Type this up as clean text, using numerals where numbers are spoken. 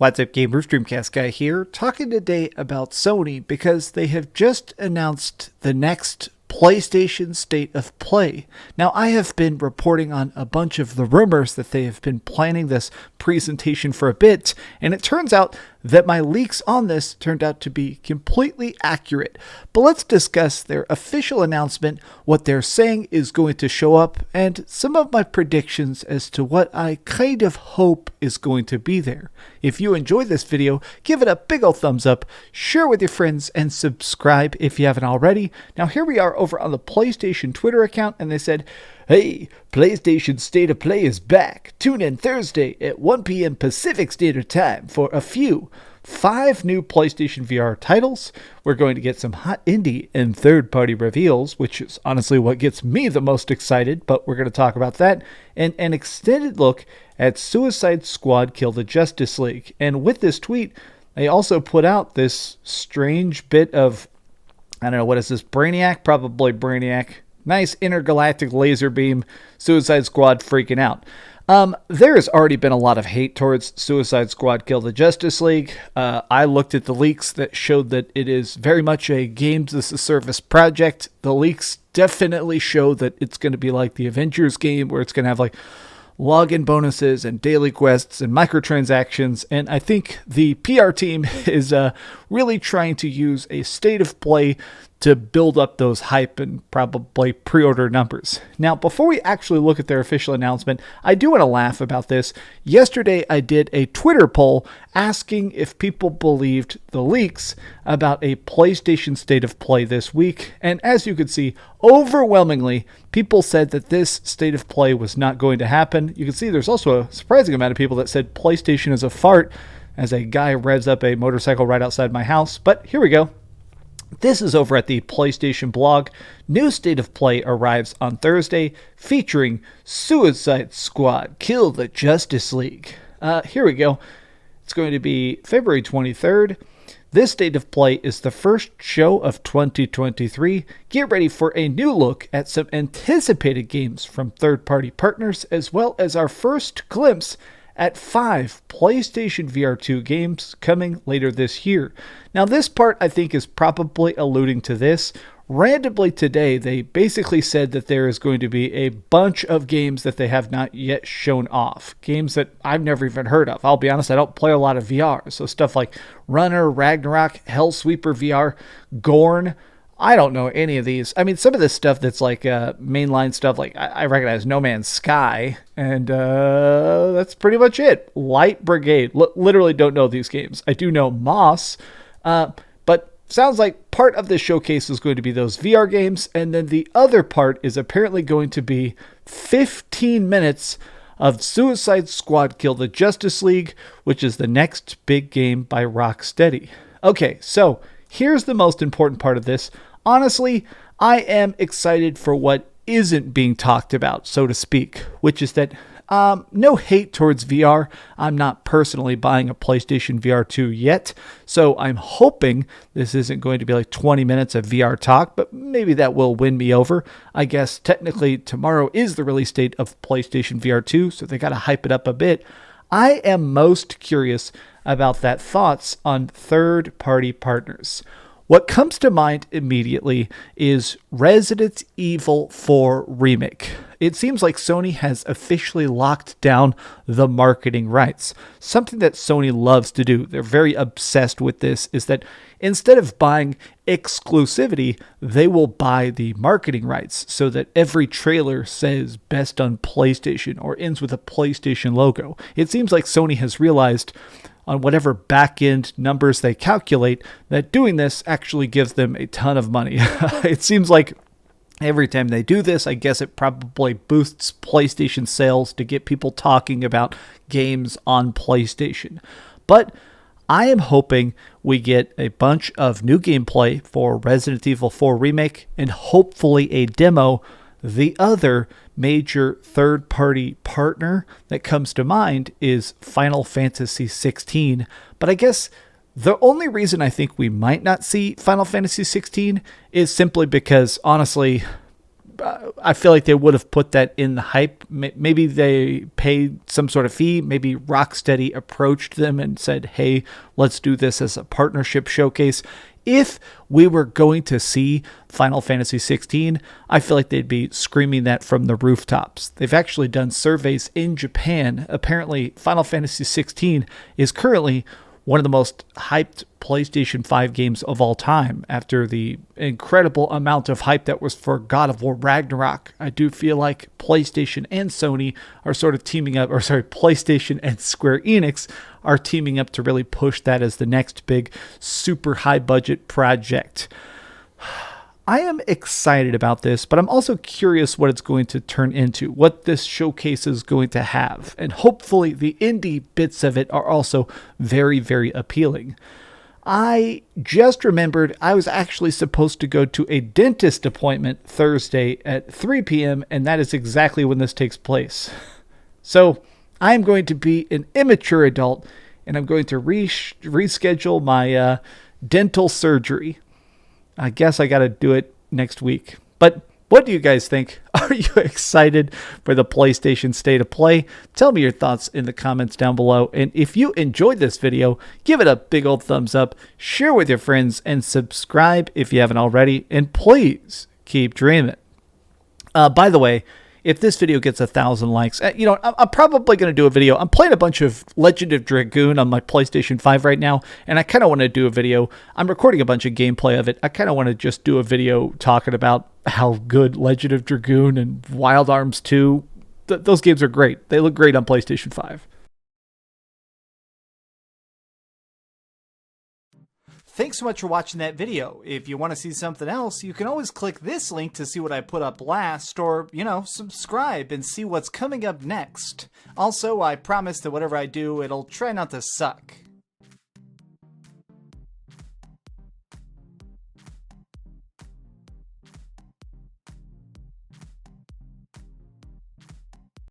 What's up, gamers? DreamcastGuy here, talking today about Sony because they have just announced the next PlayStation State of Play. Now, I have been reporting on a bunch of the rumors that they have been planning this presentation for a bit, and it turns out that my leaks on this turned out to be completely accurate. But let's discuss their official announcement, what they're saying is going to show up, and some of my predictions as to what I kind of hope is going to be there. If you enjoyed this video, give it a big ol' thumbs up, share with your friends, and subscribe if you haven't already. Now here we are over on the PlayStation Twitter account, and they said, "Hey, PlayStation State of Play is back. Tune in Thursday at 1 p.m. Pacific Standard Time for 5 new PlayStation VR titles. We're going to get some hot indie and third-party reveals," which is honestly what gets me the most excited, but we're going to talk about that, and an extended look at Suicide Squad Kill the Justice League. And with this tweet, they also put out this strange bit of, I don't know, what is this, Brainiac? Probably Brainiac. Nice intergalactic laser beam, Suicide Squad freaking out. There has already been a lot of hate towards Suicide Squad Kill the Justice League. I looked at the leaks that showed that it is very much a games as a service project. The leaks definitely show that it's going to be like the Avengers game, where it's going to have like login bonuses and daily quests and microtransactions, and I think the PR team is really trying to use a state of play to build up those hype and probably pre-order numbers. Now, before we actually look at their official announcement, I do want to laugh about this. Yesterday, I did a Twitter poll asking if people believed the leaks about a PlayStation State of Play this week, and as you can see, overwhelmingly, people said that this State of Play was not going to happen. You can see there's also a surprising amount of people that said PlayStation is a fart, as a guy revs up a motorcycle right outside my house, but here we go. This is over at the PlayStation blog. New State of Play arrives on Thursday, featuring Suicide Squad Kill the Justice League. Here we go. It's going to be February 23rd. This State of Play is the first show of 2023. Get ready for a new look at some anticipated games from third-party partners, as well as our first glimpse at 5 PlayStation VR2 games coming later this year. Now, this part I think is probably alluding to this. Randomly today, they basically said that there is going to be a bunch of games that they have not yet shown off. Games that I've never even heard of. I'll be honest, I don't play a lot of VR. So stuff like Runner, Ragnarok, Hellsweeper VR, Gorn. I don't know any of these. I mean, some of this stuff that's like mainline stuff, like I recognize No Man's Sky, and that's pretty much it. Light Brigade. Literally don't know these games. I do know Moss, but sounds like part of this showcase is going to be those VR games, and then the other part is apparently going to be 15 minutes of Suicide Squad Kill the Justice League, which is the next big game by Rocksteady. Okay, so here's the most important part of this. Honestly, I am excited for what isn't being talked about, so to speak, which is that no hate towards VR. I'm not personally buying a PlayStation VR2 yet, so I'm hoping this isn't going to be like 20 minutes of VR talk, but maybe that will win me over. I guess technically tomorrow is the release date of PlayStation VR2, so they got to hype it up a bit. I am most curious about that thoughts on third-party partners. What comes to mind immediately is Resident Evil 4 Remake. It seems like Sony has officially locked down the marketing rights. Something that Sony loves to do, they're very obsessed with this, is that instead of buying exclusivity, they will buy the marketing rights so that every trailer says best on PlayStation or ends with a PlayStation logo. It seems like Sony has realized on whatever back-end numbers they calculate, that doing this actually gives them a ton of money. It seems like every time they do this, I guess it probably boosts PlayStation sales to get people talking about games on PlayStation. But I am hoping we get a bunch of new gameplay for Resident Evil 4 Remake and hopefully a demo. The other major third-party partner that comes to mind is Final Fantasy 16. But I guess the only reason I think we might not see Final Fantasy 16 is simply because, honestly, I feel like they would have put that in the hype. Maybe they paid some sort of fee. Maybe Rocksteady approached them and said, hey, let's do this as a partnership showcase. If we were going to see Final Fantasy 16, I feel like they'd be screaming that from the rooftops. They've actually done surveys in Japan. Apparently, Final Fantasy 16 is currently one of the most hyped PlayStation 5 games of all time after the incredible amount of hype that was for God of War Ragnarok. I do feel like PlayStation and Sony are sort of teaming up, PlayStation and Square Enix are teaming up to really push that as the next big super high budget project. I am excited about this, but I'm also curious what it's going to turn into, what this showcase is going to have, and hopefully the indie bits of it are also very, very appealing. I just remembered I was actually supposed to go to a dentist appointment Thursday at 3 p.m., and that is exactly when this takes place. So I'm going to be an immature adult, and I'm going to reschedule my dental surgery. I guess I got to do it next week. But what do you guys think? Are you excited for the PlayStation State of Play? Tell me your thoughts in the comments down below. And if you enjoyed this video, give it a big old thumbs up, share with your friends, and subscribe if you haven't already. And please keep dreaming. By the way, if this video gets 1,000 likes, I'm probably going to do a video. I'm playing a bunch of Legend of Dragoon on my PlayStation 5 right now, and I kind of want to do a video. I'm recording a bunch of gameplay of it. I kind of want to just do a video talking about how good Legend of Dragoon and Wild Arms 2, those games are great. They look great on PlayStation 5. Thanks so much for watching that video. If you want to see something else, you can always click this link to see what I put up last, or, subscribe and see what's coming up next. Also, I promise that whatever I do, it'll try not to suck.